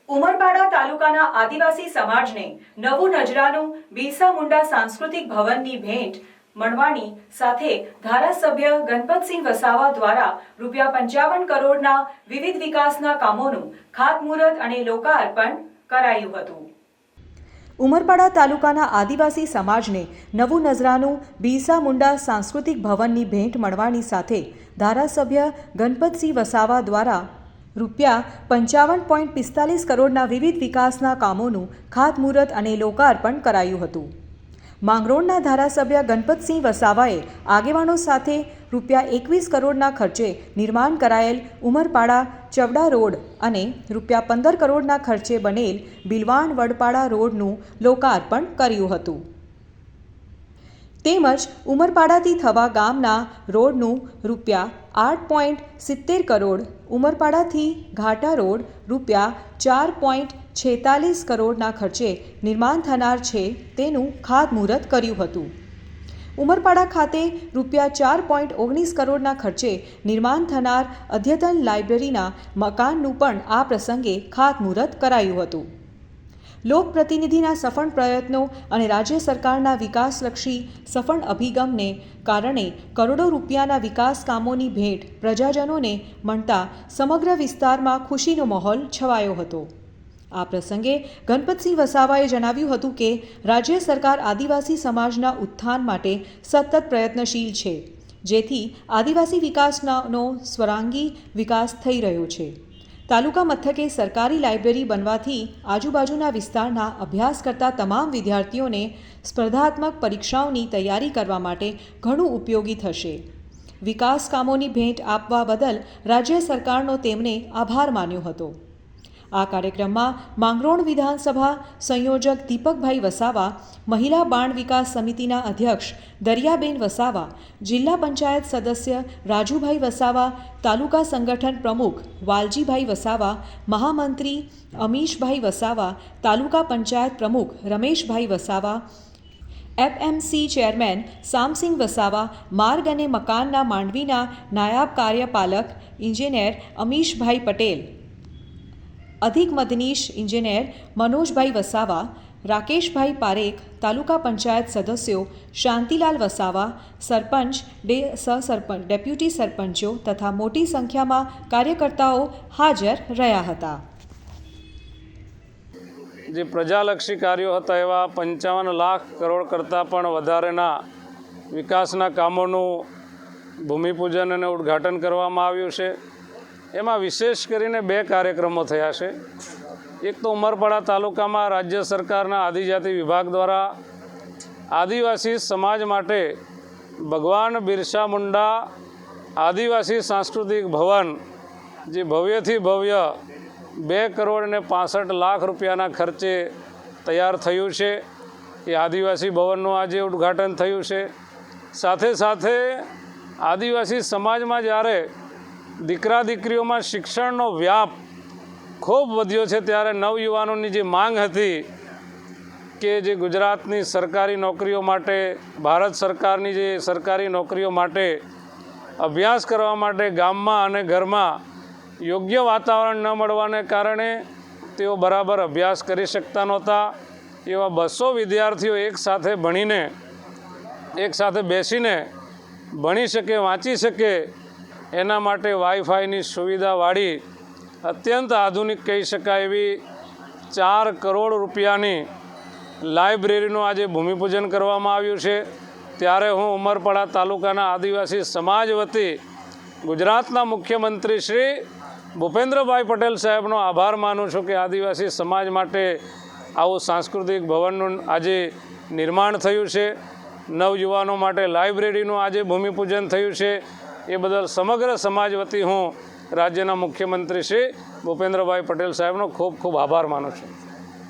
ઉમરપાડા તાલુકાના આદિવાસી સમાજને નવું નજરાનું બિરસા મુંડા સાંસ્કૃતિક ભવનની ભેટ મળવાની સાથે ધારાસભ્ય ગણપતસિંહ વસાવા દ્વારા ₹55 કરોડના વિવિધ વિકાસના કામોનું ખાતમુહૂર્ત અને લોકાર્પણ કરાયું હતું। ઉમરપાડા તાલુકાના આદિવાસી સમાજને નવું નજરાનું બિરસા મુંડા સાંસ્કૃતિક ભવનની ભેટ મળવાની સાથે ધારાસભ્ય ગણપતસિંહ વસાવા દ્વારા ₹55.45 કરોડના વિવિધ વિકાસના કામોનું ખાતમુહૂર્ત અને લોકાર્પણ કરાયું હતું। માંગરોળના ધારાસભ્ય ગણપતસિંહ વસાવાએ આગેવાનો સાથે ₹21 કરોડના ખર્ચે નિર્માણ કરાયેલ ઉમરપાડા ચવડા રોડ અને ₹15 કરોડના ખર્ચે બનેલ બિલવાણ વડપાડા રોડનું લોકાર્પણ કર્યું હતું। તેમજ ઉમરપાડાથી થવા ગામના રોડનું ₹8.70 કરોડ, ઉમરપાડાથી ઘાટા રોડ ₹4.46 કરોડના ખર્ચે નિર્માણ થનાર છે તેનું ખાતમુહૂર્ત કર્યું હતું। ઉમરપાડા ખાતે ₹4.19 કરોડના ખર્ચે નિર્માણ થનાર અદ્યતન લાઇબ્રેરીના મકાનનું પણ આ પ્રસંગે ખાતમુહૂર્ત કરાયું હતું। લોકપ્રતિનિધિના સફળ પ્રયત્નો અને રાજ્ય સરકારના વિકાસલક્ષી સફળ અભિગમને કારણે કરોડો રૂપિયાના વિકાસ કામોની ભેટ પ્રજાજનોને મળતા સમગ્ર વિસ્તારમાં ખુશીનો માહોલ છવાયો હતો। આ પ્રસંગે ગણપતસિંહ વસાવાએ જણાવ્યું હતું કે રાજ્ય સરકાર આદિવાસી સમાજના ઉત્થાન માટે સતત પ્રયત્નશીલ છે, જેથી આદિવાસી વિકાસનો સ્વરાંગી વિકાસ થઈ રહ્યો છે। તાલુકા મથકે સરકારી લાઇબ્રેરી બનવાથી આજુબાજુના વિસ્તારના અભ્યાસ કરતા તમામ વિદ્યાર્થીઓને સ્પર્ધાત્મક પરીક્ષાઓની તૈયારી કરવા માટે ઘણું ઉપયોગી થશે। વિકાસ કામોની ભેટ આપવા બદલ રાજ્ય સરકારનો તેમણે આભાર માન્યો હતો। આ કાર્યક્રમમાં માંગરોળ વિધાનસભા સંયોજક દીપકભાઈ વસાવા, મહિલા બાળ વિકાસ સમિતિના અધ્યક્ષ દરિયાબેન વસાવા, જિલ્લા પંચાયત સદસ્ય રાજુભાઈ વસાવા, તાલુકા સંગઠન પ્રમુખ વાલજીભાઈ વસાવા, મહામંત્રી અમીશભાઈ વસાવા, તાલુકા પંચાયત પ્રમુખ રમેશભાઈ વસાવા, FMC ચેરમેન સામસિંગ વસાવા, માર્ગ અને મકાનના માંડવીના નાયબ કાર્યપાલક ઇજનેર અમીશભાઈ પટેલ, અધિક મદનીશ ઇજનેર મનોજભાઈ વસાવા, રાકેશભાઈ પારેખ, તાલુકા પંચાયત સદસ્યો શાંતિલાલ વસાવા, સરપંચ, સહસરપંચ, ડેપ્યુટી સરપંચો તથા મોટી સંખ્યામાં કાર્યકર્તાઓ હાજર રહ્યા હતા। જે પ્રજાલક્ષી કાર્યો હતા એવા 55 લાખ કરોડ કરતાં પણ વધારેના વિકાસના કામોનું ભૂમિપૂજન અને ઉદ્ઘાટન કરવામાં આવ્યું છે। એમાં વિશેષ કરીને 2 કાર્યક્રમો થયા છે। એક તો ઉમરપાડા તાલુકામાં રાજ્ય સરકારના આદિજાતિ વિભાગ દ્વારા આદિવાસી સમાજ માટે ભગવાન બિરસા મુંડા આદિવાસી સાંસ્કૃતિક ભવન, જે ભવ્યથી ભવ્ય 2 કરોડ અને 65 લાખ રૂપિયાના ખર્ચે તૈયાર થયું છે, એ આદિવાસી ભવનનું આજે ઉદ્ઘાટન થયું છે। સાથે સાથે આદિવાસી સમાજમાં જ્યારે દીકરા દીકરીઓમાં શિક્ષણનો વ્યાપ ખૂબ વધ્યો છે, ત્યારે નવયુવાનોની જે માંગ હતી કે જે ગુજરાતની સરકારી નોકરીઓ માટે, ભારત સરકારની જે સરકારી નોકરીઓ માટે અભ્યાસ કરવા માટે ગામમાં અને ઘરમાં યોગ્ય વાતાવરણ ન મળવાને કારણે તેઓ બરાબર અભ્યાસ કરી શકતા નહોતા। એવા 200 વિદ્યાર્થીઓ એકસાથે ભણીને, એકસાથે બેસીને ભણી શકે, વાંચી શકે એના માટે વાઈફાઈની સુવિધાવાળી અત્યંત આધુનિક કહી શકાય એવી 4 કરોડ રૂપિયાની લાઇબ્રેરીનું આજે ભૂમિપૂજન કરવામાં આવ્યું છે। ત્યારે હું ઉમરપાડા તાલુકાના આદિવાસી સમાજ વતી ગુજરાતના મુખ્યમંત્રી શ્રી ભૂપેન્દ્રભાઈ પટેલ સાહેબનો આભાર માનું છું કે આદિવાસી સમાજ માટે આવું સાંસ્કૃતિક ભવનનું આજે નિર્માણ થયું છે। નવયુવાનો માટે લાઇબ્રેરીનું આજે ભૂમિપૂજન થયું છે। એ બદલ સમગ્ર સમાજ વતી હું રાજ્યના મુખ્યમંત્રી શ્રી ભૂપેન્દ્રભાઈ પટેલ સાહેબનો ખૂબ ખૂબ આભાર માનું છું।